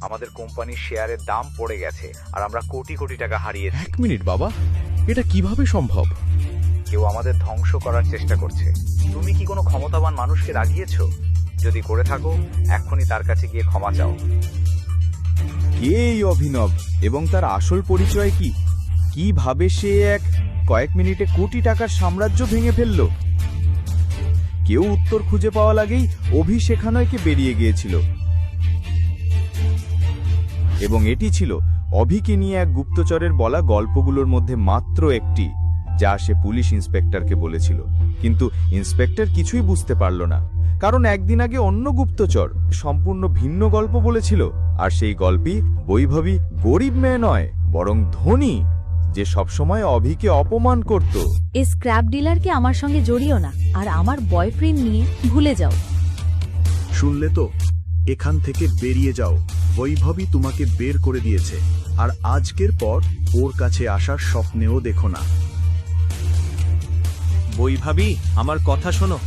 আমাদের কোম্পানির শেয়ারের দাম পড়ে গেছে আর আমরা কোটি কোটি টাকা হারিয়েছি। 1 মিনিট বাবা, এটা কিভাবে সম্ভব? কেউ আমাদের ধ্বংস করার চেষ্টা করছে। তুমি কি কোনো ক্ষমতাবান মানুষকে রাগিয়েছো? যদি করে থাকো, এক্ষুনি তার কাছে গিয়ে ক্ষমা চাও। কে এই অভিনব এবং তার আসল পরিচয় কি? কিভাবে সে কয়েক মিনিটে কোটি টাকার সাম্রাজ্য ভেঙে ফেলল? কেউ উত্তর খুঁজে পাওয়া লাগেই অভি সেখানকে বেরিয়ে গিয়েছিল, এবং এটি ছিল অভিকে নিয়ে এক গুপ্তচরের বলা গল্পগুলোর মধ্যে মাত্র একটি, যা সে পুলিশ ইন্সপেক্টরকে বলেছিল। কিন্তু ইন্সপেক্টর কিছুই বুঝতে পারল না, কারণ একদিন আগে অন্য গুপ্তচর সম্পূর্ণ ভিন্ন গল্প বলেছিল। আর সেই গল্পই বৈভবী গরিব মেয়ে নয়, বরং ধনী, যে সবসময় অভিকে অপমান করত। এই স্ক্র্যাপ ডিলারকে আমার সঙ্গে জড়িও না, আর আমার বয়ফ্রেন্ড নিয়ে ভুলে যাও। শুনলে তো, এখান থেকে বেরিয়ে যাও। বৈভবী তোমাকে বের করে দিয়েছে, আর আজকের পর ওর কাছে আসার স্বপ্নেও দেখো না। বৈভবী, আমার কথা শোনো।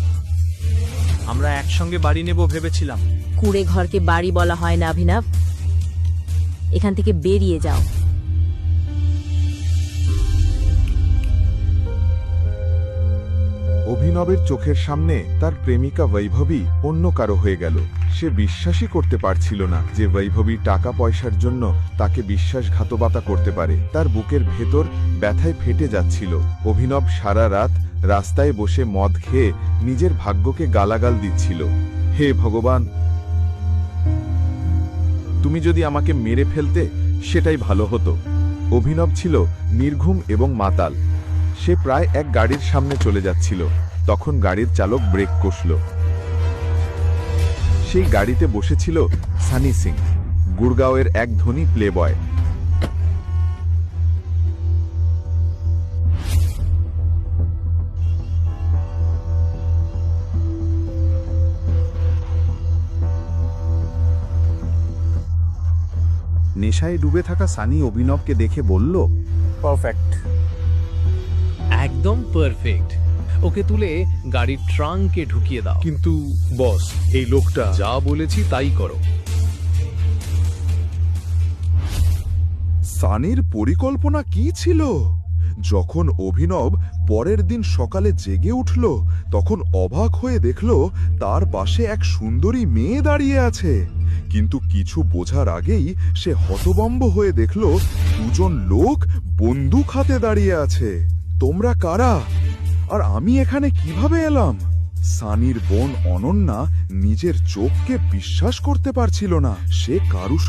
আমরা একসঙ্গে বাড়ি নেব ভেবেছিলাম। কুড়ে ঘরকে বাড়ি বলা হয় না অভিনব। এখান থেকে বেরিয়ে যাও। অভিনবের চোখের সামনে তার প্রেমিকা বৈভবী অন্য কারো হয়ে গেল। সে বিশ্বাসই করতে পারছিল না যে বৈভবী টাকা পয়সার জন্য তাকে বিশ্বাসঘাতকতা করতে পারে। তার বুকের ভেতর ব্যথায় ফেটে যাচ্ছিল। অভিনব সারা রাত রাস্তায় বসে মদ খেয়ে নিজের ভাগ্যকে গালাগাল দিচ্ছিল। হে ভগবান, তুমি যদি আমাকে মেরে ফেলতে সেটাই ভালো হতো। অভিনব ছিল নির্ঘুম এবং মাতাল। সে প্রায় এক গাড়ির সামনে চলে যাচ্ছিল, তখন গাড়ির চালক ব্রেক কষল। সেই গাড়িতে বসেছিল সানি সিং, গুড়গাঁওয়ের এক ধনী প্লেবয়। নেশায় ডুবে থাকা সানি অভিনবকে দেখে বলল, পারফেক্ট। একদম পারফেক্ট। ওকে তুলে গাড়ির ট্রাঙ্কে ঢুকিয়ে দাও। কিন্তু বস, এই লোকটা যা বলেছি তাই করো। সানির পরিকল্পনা কি ছিল? যখন অভিনব পরের দিন সকালে জেগে উঠল, তখন অবাক হয়ে দেখল তার পাশে এক সুন্দরী মেয়ে দাঁড়িয়ে আছে। কিন্তু কিছু বোঝার আগেই সে হতভম্ব হয়ে দেখল দুজন লোক বন্দুক হাতে দাঁড়িয়ে আছে। তোমরা কারা? আর আমি এখানে কিভাবে এলাম? সানির বোন অনন্যা নিজের চোখকে বিশ্বাস করতে পারছিল না। সে কারুর